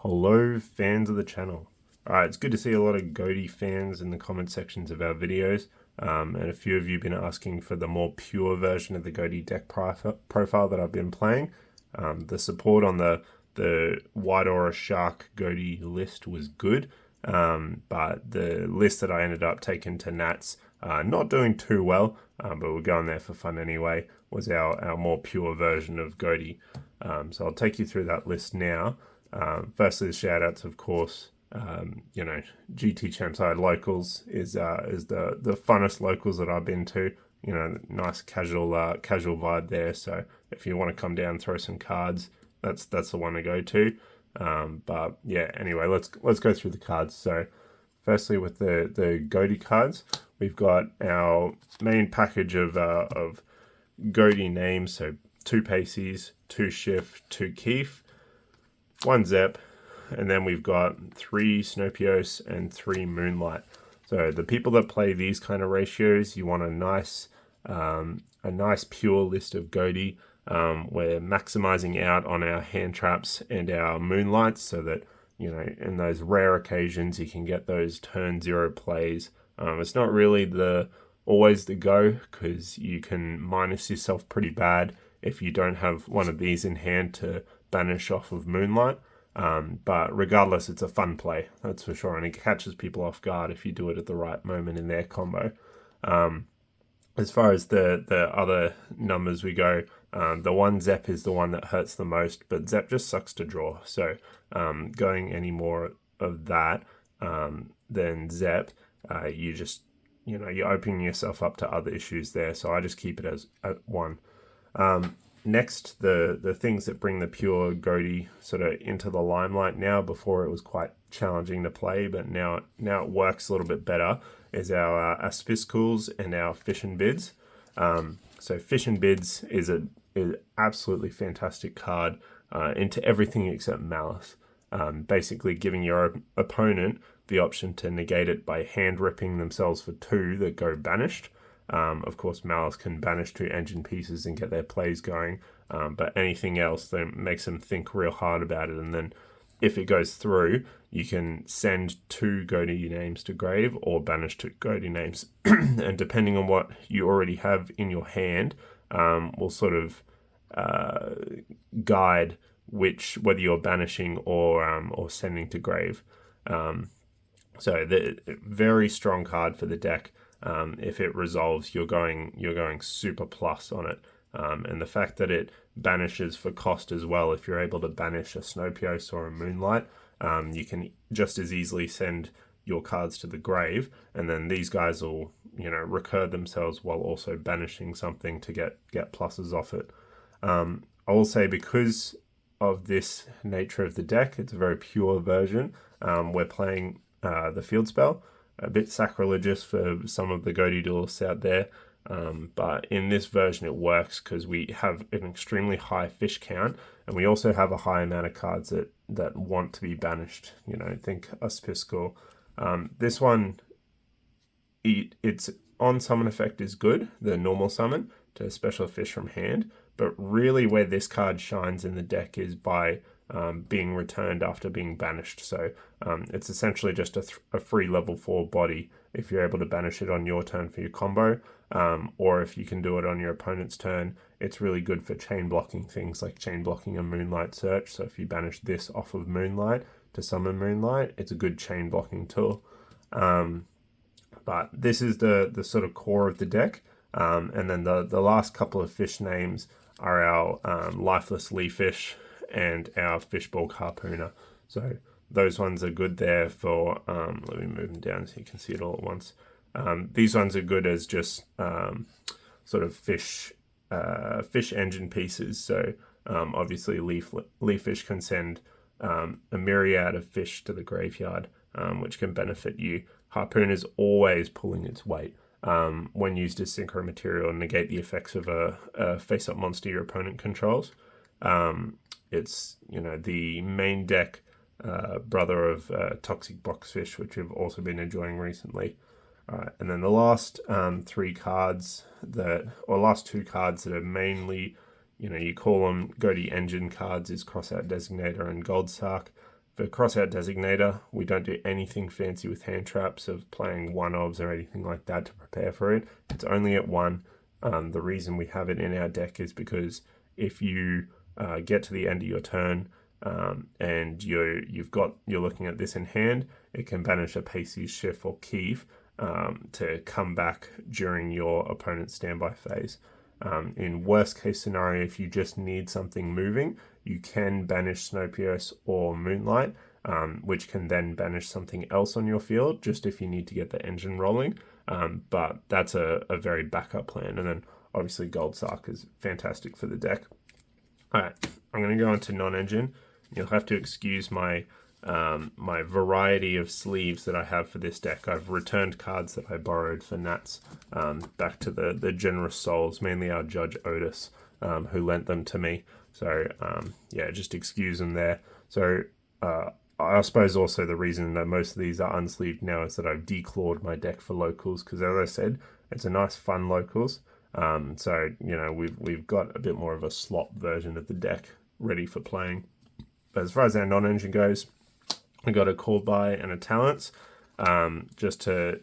Hello fans of the channel. Alright, it's good to see a lot of Ghoti fans in the comment sections of our videos, and a few of you have been asking for the more pure version of the Ghoti deck profile that I've been playing. The support on the White Aura Shark Ghoti list was good, but the list that I ended up taking to Nats, not doing too well, but we're going there for fun anyway, was our more pure version of Ghoti. So I'll take you through that list now. Firstly, the shout outs, of course. GT Champside locals is the funnest locals that I've been to. Nice casual vibe there. So if you want to come down, throw some cards, that's the one to go to. But yeah, anyway, let's go through the cards. So firstly, with the Ghoti cards, we've got our main package of Ghoti names. So 2 Paces, 2 Shift, 2 Keef, 1 Zep, and then we've got 3 Snopios and 3 Moonlight. So the people that play these kind of ratios, you want a nice pure list of Ghoti. We're maximizing out on our hand traps and our Moonlights so that, in those rare occasions you can get those turn 0 plays. It's not really always the go, because you can minus yourself pretty bad if you don't have one of these in hand to banish off of Moonlight. But regardless, it's a fun play, that's for sure, and it catches people off guard if you do it at the right moment in their combo. As far as the other numbers we go, the 1 Zep is the one that hurts the most, but Zep just sucks to draw. So going any more of that than Zep, you're opening yourself up to other issues there. So I just keep it as at 1. Next, the things that bring the pure Ghoti sort of into the limelight now. Before it was quite challenging to play, but now it works a little bit better, is our Aspiskals and our Fish and Bids. So Fish and Bids is an absolutely fantastic card into everything except maliss. Basically giving your opponent the option to negate it by hand ripping themselves for 2 that go banished. Of course, maliss can banish 2 engine pieces and get their plays going, but anything else that makes them think real hard about it, and then if it goes through, you can send 2 Ghoti names to grave or banish 2 Ghoti names. And depending on what you already have in your hand, will sort of guide whether you're banishing or sending to grave. So the very strong card for the deck. If it resolves, you're going super plus on it, and the fact that it banishes for cost as well. If you're able to banish a Snopios or a Moonlight, you can just as easily send your cards to the grave, and then these guys will recur themselves while also banishing something to get pluses off it. I will say, because of this nature of the deck, it's a very pure version. We're playing the field spell. A bit sacrilegious for some of the Ghoti duelists out there, but in this version it works because we have an extremely high fish count, and we also have a high amount of cards that want to be banished. Think Aspiskal. This one, its on summon effect is good, the normal summon to special fish from hand, but really where this card shines in the deck is by being returned after being banished. So it's essentially just a free level 4 body if you're able to banish it on your turn for your combo, or if you can do it on your opponent's turn. It's really good for chain blocking things like chain blocking a Moonlight Search. So if you banish this off of Moonlight to summon Moonlight, it's a good chain blocking tool. But this is the sort of core of the deck, and then the last couple of fish names are our Lifeless Leafish and our Fishball Harpooner. So those ones are good there for, let me move them down so you can see it all at once. These ones are good as just sort of fish engine pieces. So obviously Leafish can send a myriad of fish to the graveyard, which can benefit you. Harpoon is always pulling its weight. When used as synchro material, and negate the effects of a face-up monster your opponent controls. It's the main deck brother of Toxic Boxfish, which we've also been enjoying recently. And then the last 2 cards that are mainly, you call them Ghoti engine cards, is Crossout Designator and Goldsark. For Crossout Designator, we don't do anything fancy with hand traps of playing one-ofs or anything like that to prepare for it. It's only at 1. The reason we have it in our deck is because if you get to the end of your turn and you're looking at this in hand, it can banish a Pacey's Shift or Keeve to come back during your opponent's standby phase. In worst case scenario, if you just need something moving, you can banish Snowpierce or Moonlight, which can then banish something else on your field, just if you need to get the engine rolling. But that's a very backup plan. And then obviously Gold Sark is fantastic for the deck. All right, I'm going to go into non-engine. You'll have to excuse my my variety of sleeves that I have for this deck. I've returned cards that I borrowed for Nats back to the generous souls, mainly our Judge Otis, who lent them to me. So yeah, just excuse them there. So I suppose also the reason that most of these are unsleeved now is that I've declawed my deck for locals, because as I said, it's a nice fun locals. So you know, we've got a bit more of a slot version of the deck ready for playing. But as far as our non-engine goes, we got a Call By and a Talents, just to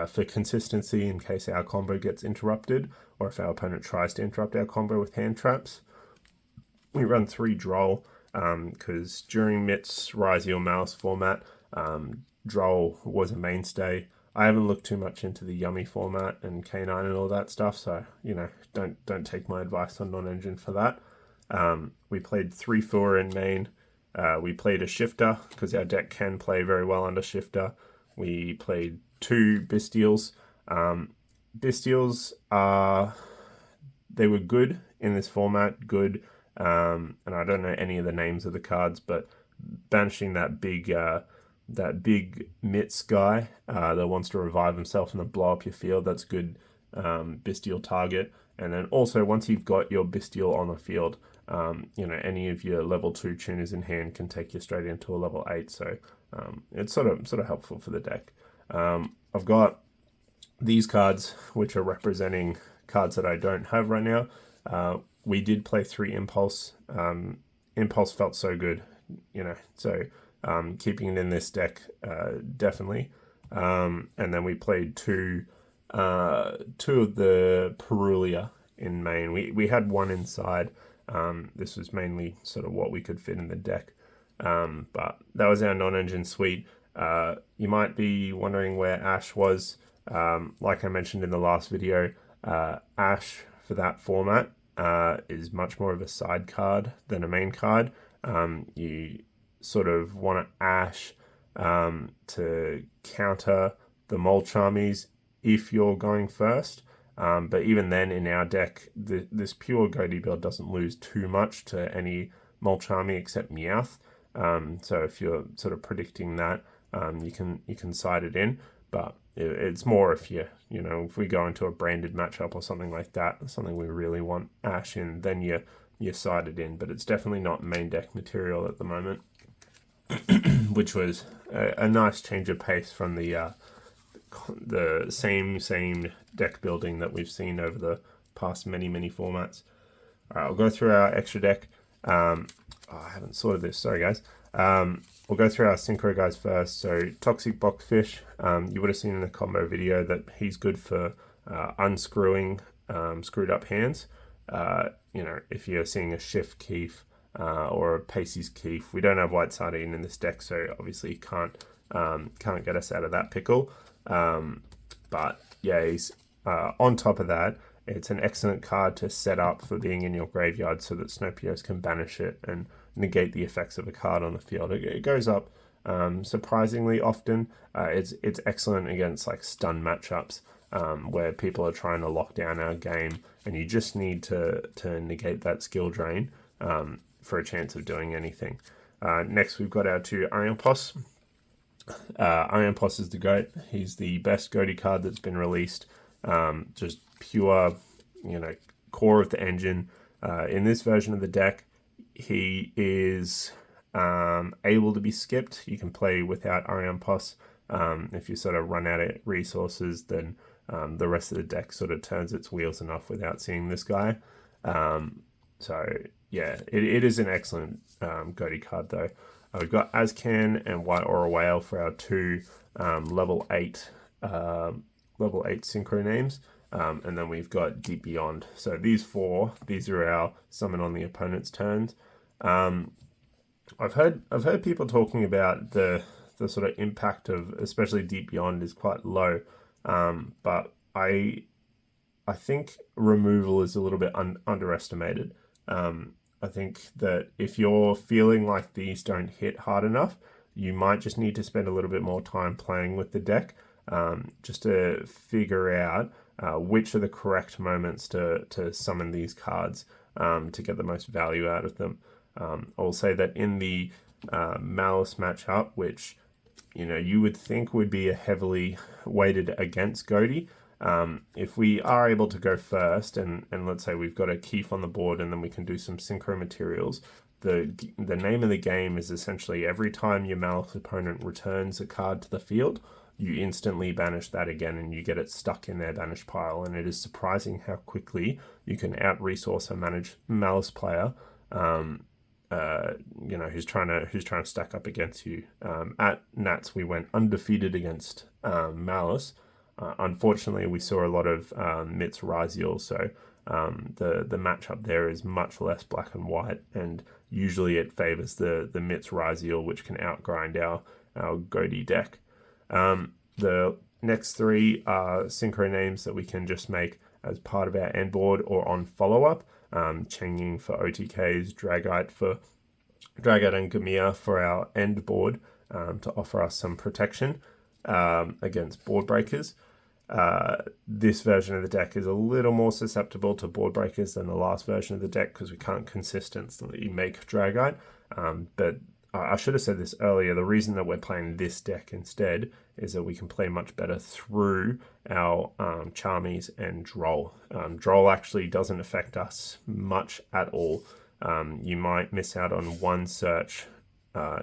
for consistency in case our combo gets interrupted, or if our opponent tries to interrupt our combo with hand traps. We run 3 Droll, because during Mitt's Rise Your Mouse format, Droll was a mainstay. I haven't looked too much into the Yummy format and K9 and all that stuff, so you know, don't take my advice on non-engine for that. We played 3-4 in main. We played a Shifter, because our deck can play very well under Shifter. We played 2 Bestials. Bestials they were good in this format, good. And I don't know any of the names of the cards, but banishing that big Mitts guy that wants to revive himself and then blow up your field, that's good Bestial target. And then also, once you've got your Bestial on the field, you know, any of your level 2 tuners in hand can take you straight into a level 8. So it's sort of helpful for the deck. I've got these cards, which are representing cards that I don't have right now. We did play 3 Impulse. Impulse felt so good, you know, so keeping it in this deck, definitely. And then we played 2 of the Perulia in main. We had 1 inside. This was mainly sort of what we could fit in the deck. But that was our non-engine suite. You might be wondering where Ash was. Like I mentioned in the last video, Ash for that format is much more of a side card than a main card. You sort of want to Ash to counter the Mole Charmies if you're going first. But even then, in our deck, this pure Ghoti build doesn't lose too much to any Mole Charmy except Meowth. So if you're sort of predicting that, you can side it in. But it's more if if we go into a branded matchup or something like that, something we really want Ash in, then you side it in. But it's definitely not main deck material at the moment, which was a nice change of pace from the same deck building that we've seen over the past many formats. All right, I'll go through our extra deck. I haven't sorted this, sorry guys. We'll go through our Synchro guys first. So Toxic Boxfish, you would have seen in the combo video that he's good for unscrewing screwed up hands. If you're seeing a Shift Keef or a Pacey's Keef, we don't have White Sardine in this deck, so obviously can't get us out of that pickle. But yeah, he's on top of that, it's an excellent card to set up for being in your graveyard so that Snowpierce can banish it and negate the effects of a card on the field. It goes up surprisingly often. It's excellent against like stun matchups where people are trying to lock down our game, and you just need to negate that skill drain for a chance of doing anything. Next, we've got our 2 Iron Poss. Iron Poss is the GOAT. He's the best Ghoti card that's been released. Just pure, core of the engine. In this version of the deck, he is able to be skipped. You can play without Iron Poss. If you sort of run out of resources, then the rest of the deck sort of turns its wheels enough without seeing this guy. So yeah, it is an excellent Ghoti card though. We've got Azcan and White Aura Whale for our two level 8 synchro names. And then we've got Deep Beyond. So these are our summon on the opponent's turns. I've heard people talking about the sort of impact of especially Deep Beyond is quite low, but I think removal is a little bit underestimated. I think that if you're feeling like these don't hit hard enough, you might just need to spend a little bit more time playing with the deck, just to figure out which are the correct moments to summon these cards to get the most value out of them. I will say that in the Malice matchup, which you would think would be a heavily weighted against Ghoti, if we are able to go first, and let's say we've got a Keef on the board, and then we can do some synchro materials. The name of the game is essentially every time your Malice opponent returns a card to the field, you instantly banish that again, and you get it stuck in their banish pile. And it is surprising how quickly you can out-resource a Malice player, who's trying to stack up against you. At Nats, we went undefeated against Malice. Unfortunately, we saw a lot of Mitz Raziel, so the matchup there is much less black and white, and usually it favors the Mitz Raziel, which can outgrind our Ghoti deck. The next three are synchro names that we can just make as part of our end board or on follow-up. Changing for OTKs, Dragite and Gamia for our end board to offer us some protection against board breakers. This version of the deck is a little more susceptible to board breakers than the last version of the deck because we can't consistently make Dragite. But I should have said this earlier. The reason that we're playing this deck instead is that we can play much better through our Charmies and Droll. Droll actually doesn't affect us much at all. You might miss out on one search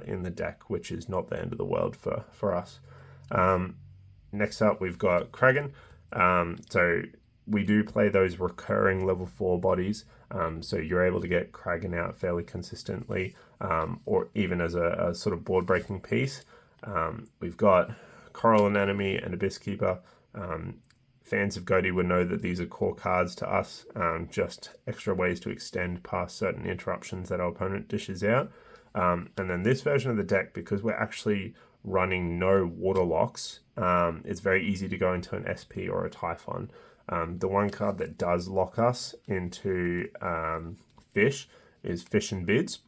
in the deck, which is not the end of the world for us. Next up, we've got Kragan. So we do play those recurring level 4 bodies, so you're able to get Kragan out fairly consistently, or even as a sort of board breaking piece. We've got Coral Anemone and Abyss Keeper. Fans of Ghoti would know that these are core cards to us, just extra ways to extend past certain interruptions that our opponent dishes out. And then this version of the deck, because we're actually running no water locks, it's very easy to go into an SP or a Typhon. The one card that does lock us into Fish is Fish and Bids.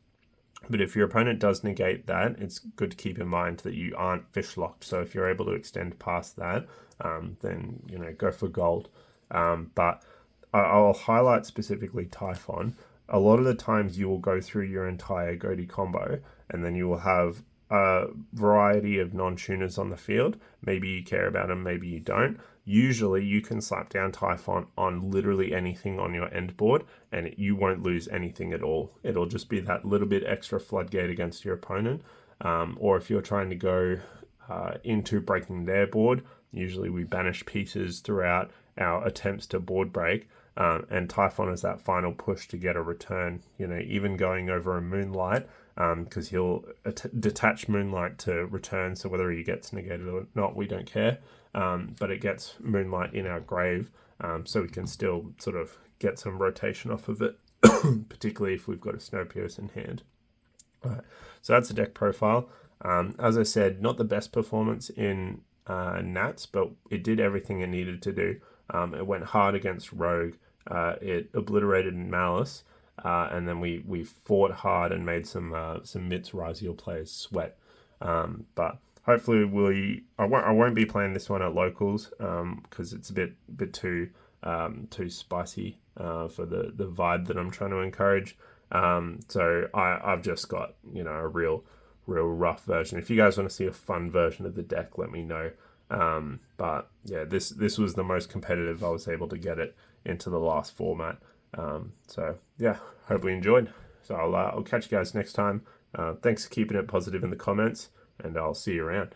But if your opponent does negate that, it's good to keep in mind that you aren't fish locked. So if you're able to extend past that, then go for gold. But I'll highlight specifically Typhon. A lot of the times you will go through your entire Ghoti combo, and then you will have a variety of non-tuners on the field. Maybe you care about them, maybe you don't. Usually you can slap down Typhon on literally anything on your end board, and you won't lose anything at all. It'll just be that little bit extra floodgate against your opponent. Or if you're trying to go into breaking their board, usually we banish pieces throughout our attempts to board break. And Typhon is that final push to get a return, even going over a Moonlight, because he'll detach Moonlight to return, so whether he gets negated or not, we don't care. But it gets Moonlight in our grave, so we can still sort of get some rotation off of it, particularly if we've got a Snowpiercer in hand. All right, so that's the deck profile. As I said, not the best performance in Nats, but it did everything it needed to do. It went hard against Rogue. It obliterated Malice, and then we fought hard and made some Mitz Raziel players sweat. But hopefully I won't be playing this one at locals because it's a bit too spicy for the vibe that I'm trying to encourage. So I've just got a real rough version. If you guys want to see a fun version of the deck, let me know. But yeah, this was the most competitive I was able to get it into the last format. So yeah, hope you enjoyed. So I'll catch you guys next time. Thanks for keeping it positive in the comments, and I'll see you around.